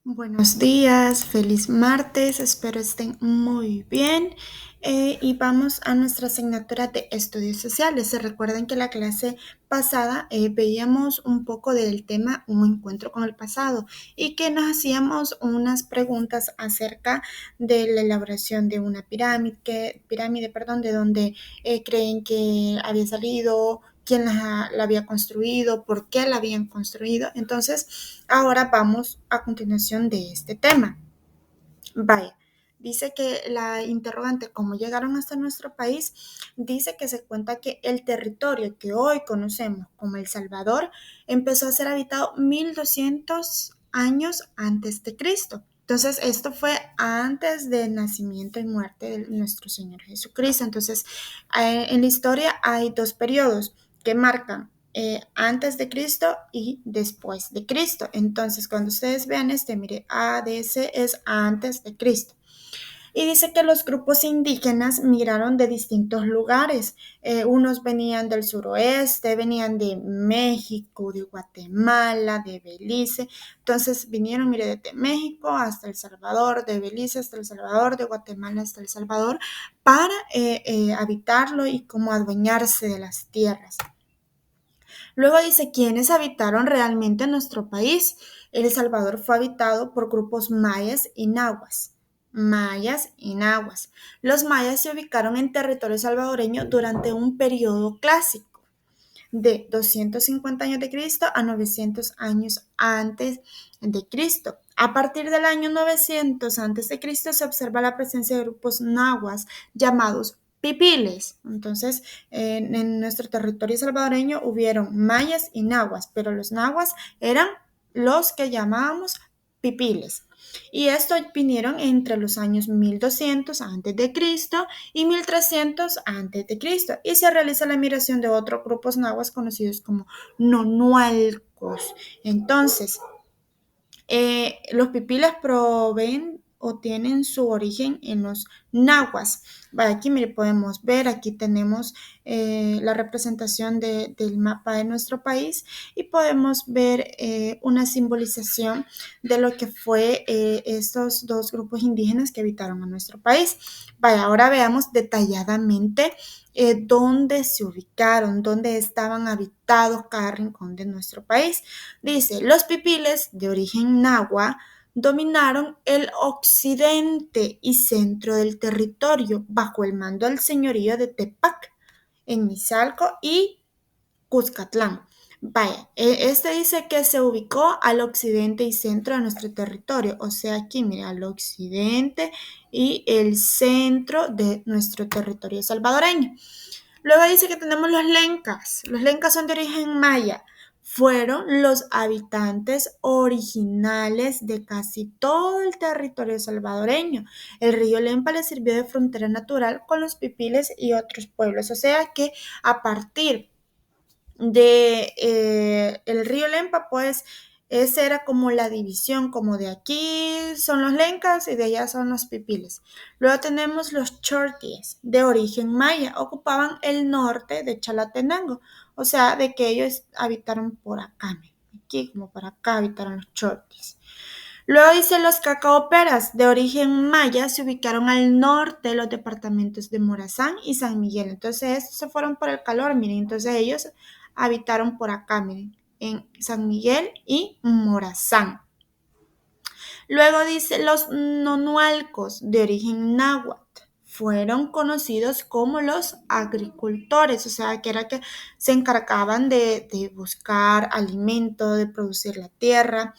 Buenos días, feliz martes, espero estén muy bien. Y vamos a nuestra asignatura de estudios sociales. Se recuerdan que la clase pasada veíamos un poco del tema un encuentro con el pasado y que nos hacíamos unas preguntas acerca de la elaboración de una pirámide, perdón, de donde creen que había salido, quién la había construido, por qué la habían construido. Entonces, ahora vamos a continuación de este tema. Vaya, dice que la interrogante, cómo llegaron hasta nuestro país, dice que se cuenta que el territorio que hoy conocemos como El Salvador empezó a ser habitado 1200 años antes de Cristo. Entonces, esto fue antes del nacimiento y muerte de nuestro Señor Jesucristo. Entonces, en la historia hay dos periodos que marcan antes de Cristo y después de Cristo. Entonces, cuando ustedes vean mire, ADC es antes de Cristo. Y dice que los grupos indígenas migraron de distintos lugares. Unos venían del suroeste, venían de México, de Guatemala, de Belice. Entonces vinieron, mire, desde México hasta El Salvador, de Belice hasta El Salvador, de Guatemala hasta El Salvador, para habitarlo y como adueñarse de las tierras. Luego dice quiénes habitaron realmente nuestro país. El Salvador fue habitado por grupos mayas y nahuas. Mayas y nahuas. Los mayas se ubicaron en territorio salvadoreño durante un periodo clásico de 250 años de Cristo a 900 años antes de Cristo. A partir del año 900 antes de Cristo se observa la presencia de grupos nahuas llamados pipiles. Entonces, en nuestro territorio salvadoreño hubieron mayas y nahuas, pero los nahuas eran los que llamábamos pipiles. Y estos vinieron entre los años 1200 antes de Cristo y 1300 antes de Cristo. Y se realiza la migración de otros grupos nahuas conocidos como nonualcos. Entonces, los pipiles proveen o tienen su origen en los nahuas. Aquí mire, podemos ver, aquí tenemos la representación del mapa de nuestro país y podemos ver una simbolización de lo que fue estos dos grupos indígenas que habitaron a nuestro país. Ahora veamos detalladamente dónde se ubicaron, dónde estaban habitados cada rincón de nuestro país. Dice, los pipiles de origen nahua dominaron el occidente y centro del territorio bajo el mando del señorío de Tepac en Izalco y Cuscatlán. Este dice que se ubicó al occidente y centro de nuestro territorio, o sea, aquí, mira, al occidente y el centro de nuestro territorio salvadoreño. Luego dice que tenemos los lencas. Los lencas son de origen maya. Fueron los habitantes originales de casi todo el territorio salvadoreño. El río Lempa le sirvió de frontera natural con los pipiles y otros pueblos. O sea que a partir de el río Lempa, pues esa era como la división, como de aquí son los lencas y de allá son los pipiles. Luego tenemos los chorties, de origen maya, ocupaban el norte de Chalatenango, o sea, de que ellos habitaron por acá, aquí como por acá habitaron los chorties. Luego dice los cacaoperas de origen maya se ubicaron al norte de los departamentos de Morazán y San Miguel. Entonces estos se fueron por el calor, miren, entonces ellos habitaron por acá, miren, en San Miguel y Morazán. Luego dice los nonualcos de origen náhuatl fueron conocidos como los agricultores, o sea, que era que se encargaban de buscar alimento, de producir la tierra.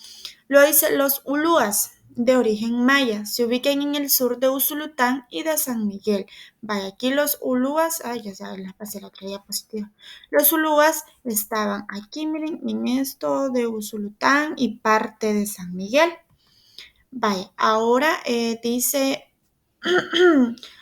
Luego dice los ulúas de origen maya, se ubican en el sur de Usulután y de San Miguel. Aquí los ulúas, ya saben, les pasé la otra diapositiva. Los ulúas estaban aquí, miren, en esto de Usulután y parte de San Miguel. Ahora dice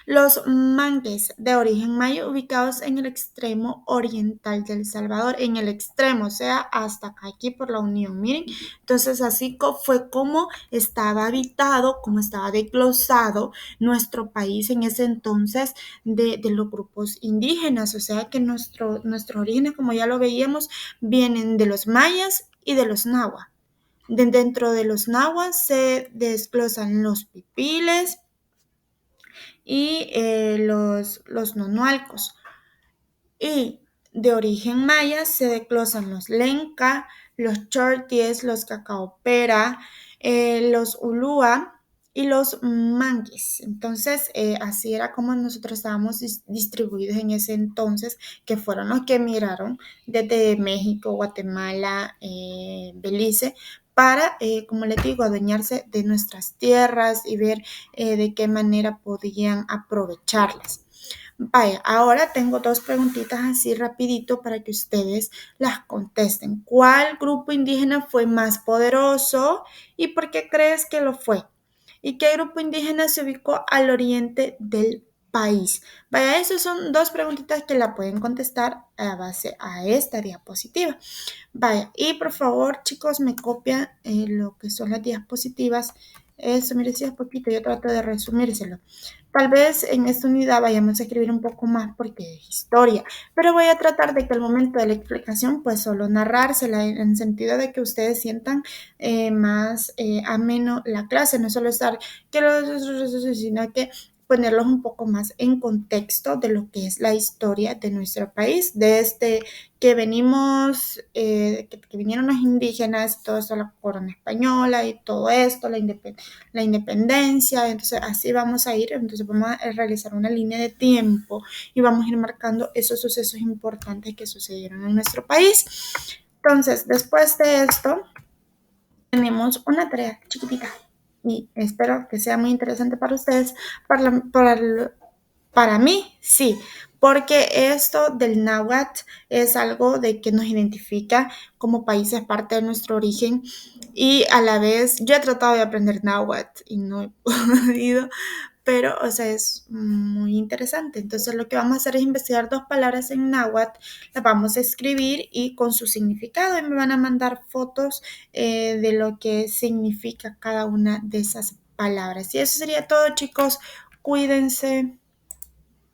los mangues de origen maya ubicados en el extremo oriental de El Salvador, en el extremo, o sea, hasta acá, aquí por la Unión, miren. Entonces, así fue como estaba habitado, como estaba desglosado nuestro país en ese entonces de los grupos indígenas, o sea, que nuestros orígenes, como ya lo veíamos, vienen de los mayas y de los nahuas. Dentro de los nahuas se desglosan los pipiles y los nonualcos. Y de origen maya se desglosan los lenca, los chorties, los cacaopera, los ulúa y los manguis. Entonces, así era como nosotros estábamos distribuidos en ese entonces, que fueron los que emigraron desde México, Guatemala, Belice, para, como les digo, adueñarse de nuestras tierras y ver de qué manera podían aprovecharlas. Vaya, ahora tengo dos preguntitas así rapidito para que ustedes las contesten. ¿Cuál grupo indígena fue más poderoso y por qué crees que lo fue? ¿Y qué grupo indígena se ubicó al oriente del país? Vaya, esas son dos preguntitas que la pueden contestar a base a esta diapositiva. Vaya, y por favor, chicos, me copian lo que son las diapositivas. Eso, mire, si es poquito, yo trato de resumírselo. Tal vez en esta unidad vayamos a escribir un poco más porque es historia, pero voy a tratar de que al momento de la explicación, pues solo narrársela en sentido de que ustedes sientan más ameno la clase, no solo estar, sino que ponerlos un poco más en contexto de lo que es la historia de nuestro país, de este que venimos, que vinieron los indígenas, todo esto, la corona española y todo esto, la independencia, entonces así vamos a ir, entonces vamos a realizar una línea de tiempo y vamos a ir marcando esos sucesos importantes que sucedieron en nuestro país. Entonces, después de esto, tenemos una tarea chiquitita y espero que sea muy interesante para ustedes, para mí, sí, porque esto del náhuatl es algo de que nos identifica como países, parte de nuestro origen y a la vez yo he tratado de aprender náhuatl y no he podido, pero o sea, es muy interesante. Entonces lo que vamos a hacer es investigar dos palabras en náhuatl, las vamos a escribir y con su significado y me van a mandar fotos de lo que significa cada una de esas palabras. Y eso sería todo, chicos. Cuídense.